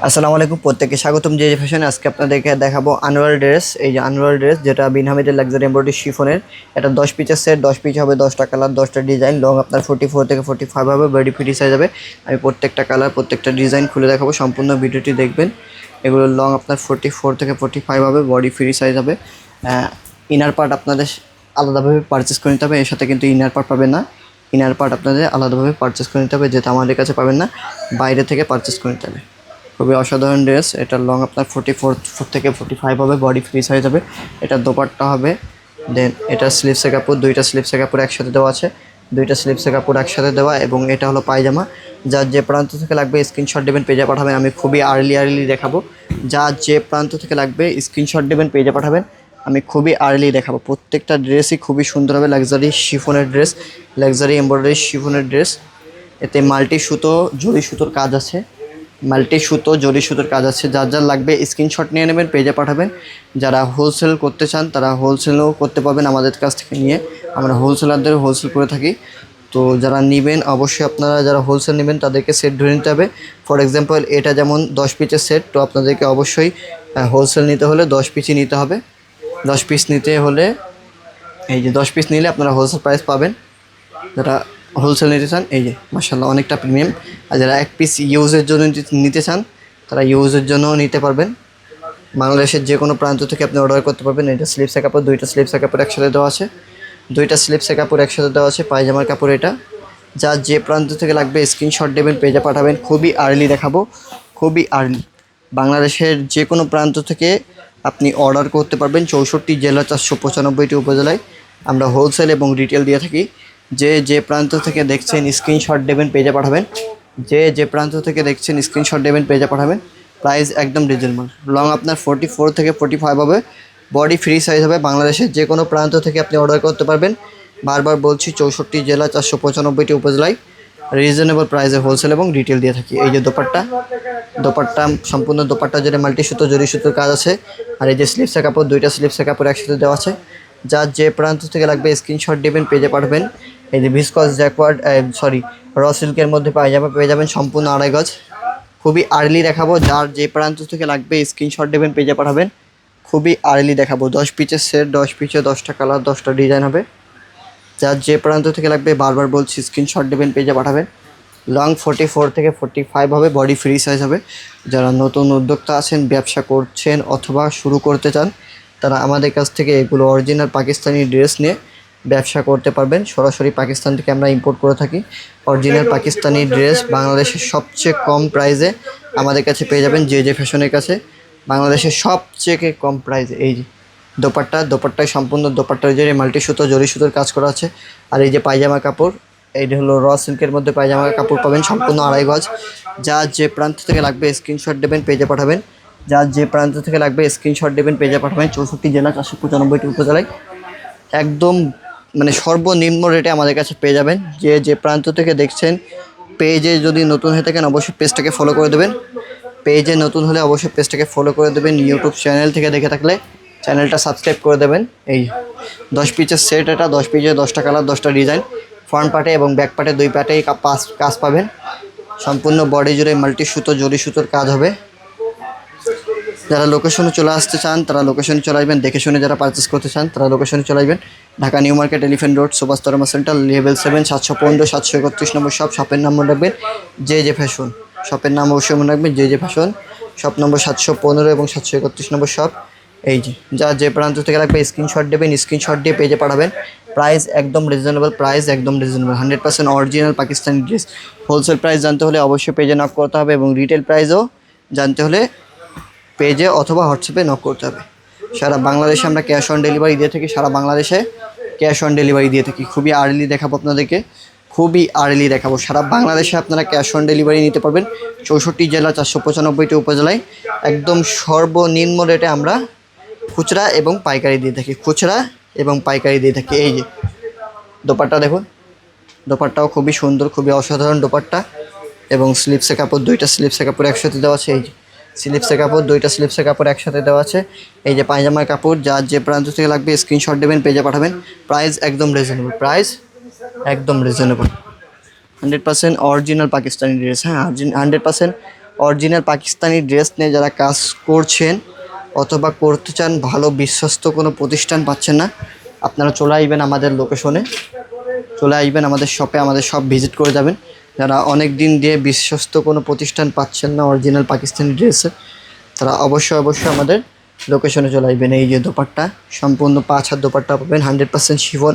আসসালামু আলাইকুম, প্রত্যেককে স্বাগতম যে ফ্যাশনে। আজকে আপনাদেরকে দেখাবো আনোয়ার ড্রেস। এই যে আনোয়ার ড্রেস, যেটা বিন হামিদের লাক্সারি এমব্রয়ডারি শিফনের। এটা 10 পিসের সেট, 10 পিস হবে, 10টা কালার, 10টা ডিজাইন। লং আপনার 44 থেকে 45 হবে, বডি ফ্রি সাইজ হবে। আমি প্রত্যেকটা কালার, প্রত্যেকটা ডিজাইন খুলে দেখাবো, সম্পূর্ণ ভিডিওটি দেখবেন। এগুলো লং আপনার 44 থেকে 45 হবে, বডি ফ্রি সাইজ হবে। ইনার পার্ট আপনাদের আলাদাভাবে পারচেস করে নিতে হবে, এর সাথে কিন্তু ইনার পার্ট পাবেন না। ইনার পার্ট আপনাদের আলাদাভাবে পারচেস করে নিতে হবে, যেটা আমাদের কাছে পাবেন না, বাইরে থেকে পারচেস করে নিতে হবে। খুবই অসাধারণ ড্রেস। এটার লং আপনার 44 থেকে 45 হবে, বডি ফ্রি সাইজ হবে। এটা দোপাট্টা হবে। দেন এটা স্লিভসের কাপড়, দুইটা স্লিভসের কাপড় একসাথে দেওয়া আছে, দুইটা স্লিভসের কাপড় একসাথে দেওয়া। এবং এটা হলো পায়জামা। যার যে প্রান্ত থেকে লাগবে স্ক্রিনশট দেবেন, পেজে পাঠাবেন। আমি খুবই আর্লি দেখাবো। যার যে প্রান্ত থেকে লাগবে স্ক্রিনশট দেবেন, পেজে পাঠাবেন। আমি খুবই আর্লি দেখাবো। প্রত্যেকটা ড্রেসই খুবই সুন্দর হবে। লাক্সারি শিফনের ড্রেস, লাক্সারি এমব্রয়ডারি শিফনের ড্রেস। এতে মাল্টি সুতো, জরি সুতোর কাজ আছে। মাল্টি সুতো, জরি সুতোর কাজ আছে। যার যার লাগবে স্ক্রিনশট নিয়ে নেবেন, পেজে পাঠাবেন। যারা হোলসেল করতে চান তারা হোলসেলও করতে পারবেন আমাদের কাছ থেকে নিয়ে। আমরা হোলসেলারদের হোলসেল করে থাকি। তো যারা নেবেন, অবশ্যই আপনারা যারা হোলসেল নেবেন তাদেরকে সেট ধরে নিতে হবে। ফর এক্সাম্পল, এটা যেমন 10 পিসের সেট, তো আপনাদেরকে অবশ্যই হোলসেল নিতে হলে 10 পিসই নিতে হবে। 10 পিস নিতে হলে, এই যে 10 পিস নিলে আপনারা হোলসেল প্রাইস পাবেন। যারা হোলসেল নিতে চান, এই যে মাশাআল্লাহ অনেকটা প্রিমিয়াম। আর যারা এক পিস ইউজের জন্য নিতে চান, তারা ইউজের জন্যও নিতে পারবেন। বাংলাদেশের যে কোনো প্রান্ত থেকে আপনি অর্ডার করতে পারবেন। এটা স্লিভসের কাপড়, দুইটা স্লিভসের কাপড় একসাথে দেওয়া আছে, দুইটা স্লিভসের কাপড় একসাথে দেওয়া আছে। পায়জামার কাপড় এটা। যার যে প্রান্ত থেকে লাগবে স্ক্রিনশট দেবেন, পেজে পাঠাবেন। খুবই আর্লি দেখাবো, খুবই আর্লি। বাংলাদেশের যে কোনো প্রান্ত থেকে আপনি অর্ডার করতে পারবেন। 64 জেলা, 495টি উপজেলায় আমরা হোলসেল এবং রিটেল দিয়ে থাকি। যে যে প্রান্ত থেকে দেখছেন স্ক্রিনশট দেবেন, পেজে পাঠাবেন। যে যে প্রান্ত থেকে দেখছেন স্ক্রিনশট দেবেন, পেজে পাঠাবেন। প্রাইস একদম রিজনেবল। লং আপনার 44 থেকে 45 হবে, বডি ফ্রি সাইজ হবে। বাংলাদেশের যে কোনো প্রান্ত থেকে আপনি অর্ডার করতে পারবেন। বারবার বলছি, 64 জেলা, 495টি উপজেলায় রিজনেবল প্রাইসে হোলসেল এবং রিটেল দিয়ে থাকি। এই যে দোপাট্টা, দোপাট্টা সম্পূর্ণ দোপাট্টা জুড়ে মাল্টি সুতো, জরি সুতোর কাজ আছে। আর এই যে স্লিভসের কাপড়, দুইটা স্লিভসের কাপড় একসাথে দেওয়া আছে। যার যে প্রান্ত থেকে লাগবে স্ক্রিনশট দেবেন, পেজে পাঠাবেন। এই যে ভিসকস জ্যাকওয়ার্ড, র সিল্কের মধ্যে পায়জামা পেয়ে যাবেন, সম্পূর্ণ 2.5 গজ। খুবই আর্লি দেখাবো। যার যে প্রান্ত থেকে লাগবে স্ক্রিনশট দেবেন, পেজে পাঠাবেন। খুবই আর্লি দেখাবো। 10 পিসের সেট, 10 পিসে 10টা কালার, 10টা ডিজাইন হবে। যার যে প্রান্ত থেকে লাগবে, বারবার বলছি, স্ক্রিনশট দেবেন, পেজে পাঠাবেন। লং 44 থেকে 45 হবে, বডি ফ্রি সাইজ হবে। যারা নতুন উদ্যোক্তা আছেন, ব্যবসা করছেন অথবা শুরু করতে চান, তারা আমাদের কাছ থেকে এগুলো অরিজিনাল পাকিস্তানি ড্রেস নিয়ে ব্যবসা করতে পারবেন। সরাসরি পাকিস্তান থেকে আমরা ইম্পোর্ট করে থাকি অরিজিনাল পাকিস্তানি ড্রেস। বাংলাদেশের সবচেয়ে কম প্রাইসে আমাদের কাছে পেয়ে যাবেন, যে যে ফ্যাশনের কাছে। বাংলাদেশের সবচেয়ে কম প্রাইসে। এই যে দোপাট্টা, দোপাট্টায় সম্পূর্ণ দোপাট্টার জন্য মাল্টি সুতো, জরি সুতোর কাজ করা আছে। আর এই যে পায়জামা কাপড়, এইটা হলো র সিল্কের মধ্যে পায়জামা কাপড় পাবেন, সম্পূর্ণ 2.5 গজ। যার যে প্রান্ত থেকে লাগবে স্ক্রিনশট দেবেন, পেজে পাঠাবেন। যার যে প্রান্ত থেকে লাগবে স্ক্রিনশট দেবেন, পেজে পাঠাবেন। 64 জেলা, 495টি উপজেলায় একদম মানে সর্বনিম্ন রেটে আমাদের কাছে পেয়ে যাবেন। যে যে প্রান্ত থেকে দেখছেন, পেজে যদি নতুন হয়ে থাকেন অবশ্যই পেজটাকে ফলো করে দেবেন। পেজে নতুন হলে অবশ্যই পেজটাকে ফলো করে দেবেন। ইউটিউব চ্যানেল থেকে দেখে থাকলে চ্যানেলটা সাবস্ক্রাইব করে দেবেন। এই 10 পিসের সেট, এটা 10 পিসে 10টা কালার, 10টা ডিজাইন। ফ্রন্ট পার্টে এবং ব্যাক পার্টে, দুই পার্টেই কাজ পাবেন। সম্পূর্ণ বডি জুড়ে মাল্টি সুতো, জরি সুতোর কাজ হবে। যারা লোকেশনে চলে আসতে চান তারা লোকেশনে চলে আসবেন। দেখে শুনে যারা পারচেস করতে চান তারা লোকেশনে চলে আসবেন। Dhaka New Market, Elephant Road, Subhash তরমা সেন্টার, লেভেল 7, 715 731 নম্বর শপ। শপের নাম মনে রাখবেন, যে যে ফ্যাশন। শপের নাম অবশ্যই মনে রাখবেন, যে যে ফ্যাশন। শপ নম্বর 715 এবং 731 নম্বর শপ। এই যে যা যে প্রান্ত থেকে লাগবে স্ক্রিনশট দেবেন, স্ক্রিনশট দিয়ে পেজে পাঠাবেন। প্রাইস একদম রিজনেবল, প্রাইস একদম reasonable. 100% original Pakistani dress. Wholesale price জানতে হলে অবশ্যই পেজে নক করতে হবে, এবং রিটেল প্রাইসও জানতে হলে পেজে অথবা হোয়াটসঅ্যাপে নক করতে হবে। সারা বাংলাদেশে আমরা ক্যাশ অন ডেলিভারি দিয়ে থাকি, সারা বাংলাদেশে ক্যাশ অন ডেলিভারি দিয়ে থাকি। খুবই আর্লি দেখাবো আপনাদেরকে, খুবই আর্লি দেখাবো। সারা বাংলাদেশে আপনারা ক্যাশ অন ডেলিভারি নিতে পারবেন। 64 জেলা, 495টি উপজেলায় একদম সর্বনিম্ন রেটে আমরা খুচরা এবং পাইকারি দিয়ে থাকি, খুচরা এবং পাইকারি দিয়ে থাকি। এই যে দোপাট্টা দেখুন, দোপাট্টাও খুবই সুন্দর, খুবই অসাধারণ দোপাট্টা। এবং স্লিপসের কাপড়, দুইটা স্লিপসের কাপড় একসাথে দেওয়া আছে। এই যে স্লিপসের কাপড়, দুইটা স্লিপসের কাপড় একসাথে দেওয়া আছে। এই যে পায়জামার কাপড়। যার যে প্রান্ত থেকে লাগবে স্ক্রিনশট দেবেন, পেজে পাঠাবেন। প্রাইস একদম রিজনেবল, প্রাইস একদম রিজনেবল। 100% original Pakistani dress. হ্যাঁ, 100% অরিজিনাল পাকিস্তানি ড্রেস নিয়ে যারা কাজ করছেন অথবা করতে চান, ভালো বিশ্বস্ত কোনো প্রতিষ্ঠান পাচ্ছেন না, আপনারা চলে আসবেন আমাদের লোকেশনে, চলে আসবেন আমাদের শপে, আমাদের শপ ভিজিট করে যাবেন। যারা অনেক দিন দিয়ে বিশ্বস্ত কোনো প্রতিষ্ঠান পাচ্ছেন না অরিজিনাল পাকিস্তানি ড্রেসের, তারা অবশ্যই আমাদের লোকেশনে চলে আসবেন। এই যে দোপাট্টা, সম্পূর্ণ 5 হাত দোপাট্টা পাবেন, 100% chiffon,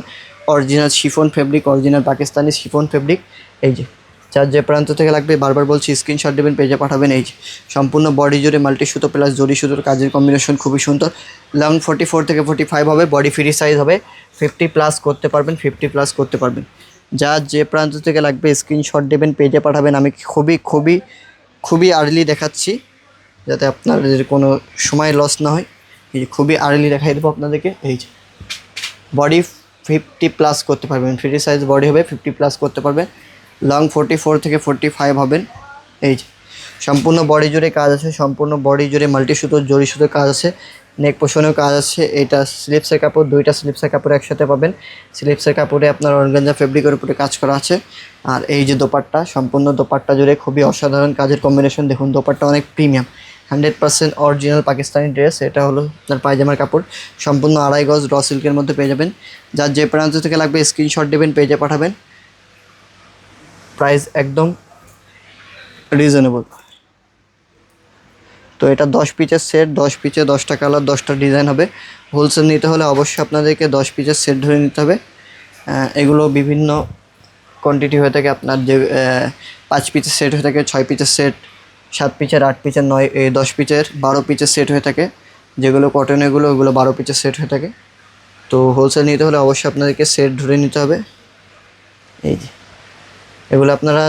original chiffon fabric, original Pakistani chiffon fabric. এই যে যার যে প্রান্ত থেকে লাগবে বারবার বলছি স্ক্রিনশট দেবেন, পেজে পাঠাবেন। এই যে সম্পূর্ণ বডি জুড়ে মাল্টি সুতো প্লাস জরি সুতোর কাজের কম্বিনেশন খুবই সুন্দর। লং 44 থেকে 45 হবে, বডি ফ্রি সাইজ হবে, 50+ করতে পারবেন, 50+ করতে পারবেন। যার যে প্রান্ত থেকে লাগবে স্ক্রিনশট দেবেন, পেজে পাঠাবেন। আমি খুবই আর্লি দেখাচ্ছি যাতে আপনাদের কোনো সময় লস না হয়। এই যে খুবই আর্লি দেখাই দেবো আপনাদেরকে। এই যে বডি 50+ করতে পারবেন, ফ্রি সাইজ বডি হবে, 50+ করতে পারবেন। লং 44 থেকে 45 হবেন। এই যে সম্পূর্ণ বডি জুড়ে কাজ আছে, সম্পূর্ণ বডি জুড়ে মাল্টি সুতোর জরি সুতোর কাজ আছে, নেক পোষণেও কাজ আছে। এটা স্লিপসের কাপড়, 2টা স্লিপসের কাপড় একসাথে পাবেন। স্লিপসের কাপড়ে আপনার অর্গানজা ফেব্রিকের উপরে কাজ করা আছে। আর এই যে দোপাট্টা, সম্পূর্ণ দোপাট্টা জুড়ে খুবই অসাধারণ কাজের কম্বিনেশন। দেখুন দোপাট্টা অনেক প্রিমিয়াম, 100% অরিজিনাল পাকিস্তানি ড্রেস। এটা হলো আপনার পায়জামার কাপড়, সম্পূর্ণ 2.5 গজ র সিল্কের মধ্যে পেয়ে যাবেন। যার যে প্রান্ত থেকে লাগবে স্ক্রিনশট দেবেন, পেজে পাঠাবেন। প্রাইস একদম রিজনেবল। তো এটা 10 পিসের সেট, 10 পিসে 10টা কালার, 10টা ডিজাইন হবে। হোলসেল নিতে হলে অবশ্যই আপনাদেরকে 10 পিসের সেট ধরে নিতে হবে। এগুলো বিভিন্ন কোয়ান্টিটি হয়ে থাকে, আপনার যে 5 পিসের সেট হয়ে থাকে, 6 পিসের সেট, 7 পিসের, 8 পিসের, 10 পিসের, 12 পিসের সেট হয়ে থাকে। যেগুলো কটন ওগুলো 12 পিসের সেট হয়ে থাকে। তো হোলসেল নিতে হলে অবশ্যই আপনাদেরকে সেট ধরে নিতে হবে। এই যে এগুলো আপনারা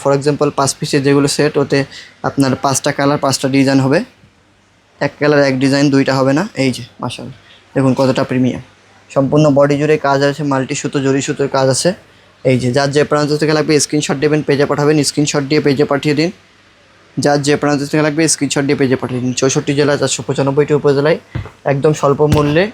ফর এক্সাম্পল 5 পিসের যেগুলো সেট, ওতে আপনার 5টা কালার, 5টা ডিজাইন হবে। এক কালার এক ডিজাইন, 2টা হবে না। এই যে মাশাআল্লাহ দেখুন কতটা প্রিমিয়াম, সম্পূর্ণ বডি জুড়ে কাজ আছে, মাল্টি সুতো জরি সুতোর কাজ আছে। এই যে যার যে প্রান্ত থেকে লাগবে স্ক্রিনশট দেবেন, পেজে পাঠাবেন। স্ক্রিনশট দিয়ে পেজে পাঠিয়ে দিন। যার যে প্রান্ত থেকে লাগবে স্ক্রিনশট দিয়ে পেজে পাঠিয়ে দিন। 64 জেলা, 495টি উপজেলায় একদম স্বল্প মূল্যে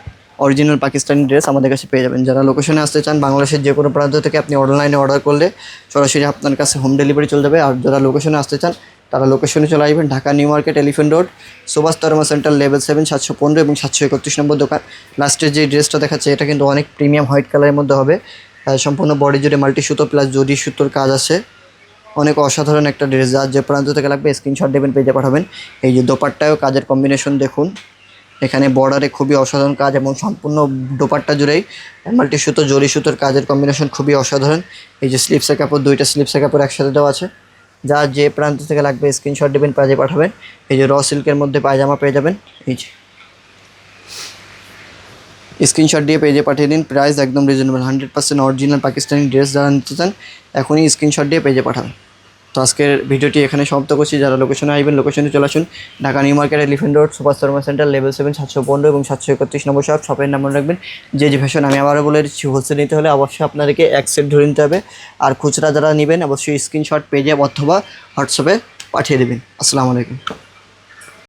অরিজিনাল পাকিস্তানি ড্রেস আমাদের কাছে পেয়ে যাবেন। যারা লোকেশনে আসতে চান, বাংলাদেশের যে কোনো প্রান্ত থেকে আপনি অনলাইনে অর্ডার করলে সরাসরি আপনার কাছে হোম ডেলিভারি চলে যাবে। আর যারা লোকেশনে আসতে চান তারা লোকেশনে চলে আসবেন, Dhaka New Market, Elephant Road, Subhash তারমা সেন্টার, লেভেল 7, 715 এবং 731 নম্বর দোকান। লাস্টের যে ড্রেসটা দেখাচ্ছে এটা কিন্তু অনেক প্রিমিয়াম হোয়াইট কালারের মধ্যে হবে, সম্পূর্ণ বডি জুড়ে মাল্টি সুতো প্লাস জরি সুতোর কাজ আছে, অনেক অসাধারণ একটা ড্রেস। যার যে প্রান্ত থেকে লাগবে স্ক্রিনশট দেবেন, পেজে পাঠাবেন। এই যে দোপাট্টায়ও কাজের কম্বিনেশন দেখুন, এখানে বর্ডারে খুবই অসাধারণ কাজ এবং সম্পূর্ণ দোপাট্টা জুড়েই মাল্টি সুতো জরি সুতোর কাজের কম্বিনেশন খুবই অসাধারণ। এই যে স্লিপসের কাপড়, 2টা স্লিপসের কাপড় একসাথে দেওয়া আছে। যার যে প্রান্ত থেকে লাগবে স্ক্রিনশট দেবেন, পেজে পাঠাবেন। এই যে র সিল্কের মধ্যে পায়জামা পেয়ে যাবেন। এই যে স্ক্রিনশট দিয়ে পেজে পাঠিয়ে দিন। প্রাইস একদম রিজনেবল, 100% অরিজিনাল পাকিস্তানি ড্রেস যারা নিতে চান এখনই স্ক্রিনশট দিয়ে পেজে পাঠাবেন। তো আজকের ভিডিওটি এখানে সমাপ্ত করছি। যারা লোকেশনে আসবেন লোকেশনে চলে আসুন, Dhaka New Market, Elephant Road, Subhash তারমা সেন্টার, লেভেল 7, 715 এবং 731 নম্বর শপের নাম্বার রাখবেন। যে ফ্যাশন। আমি আবারও বলে দিচ্ছি, হোলসেল নিতে হলে অবশ্যই আপনাদেরকে এক সেট ধরে নিতে হবে। আর খুচরা যারা নেবেন অবশ্যই স্ক্রিনশট পেজে অথবা হোয়াটসঅ্যাপে পাঠিয়ে দেবেন। আসসালামু আলাইকুম।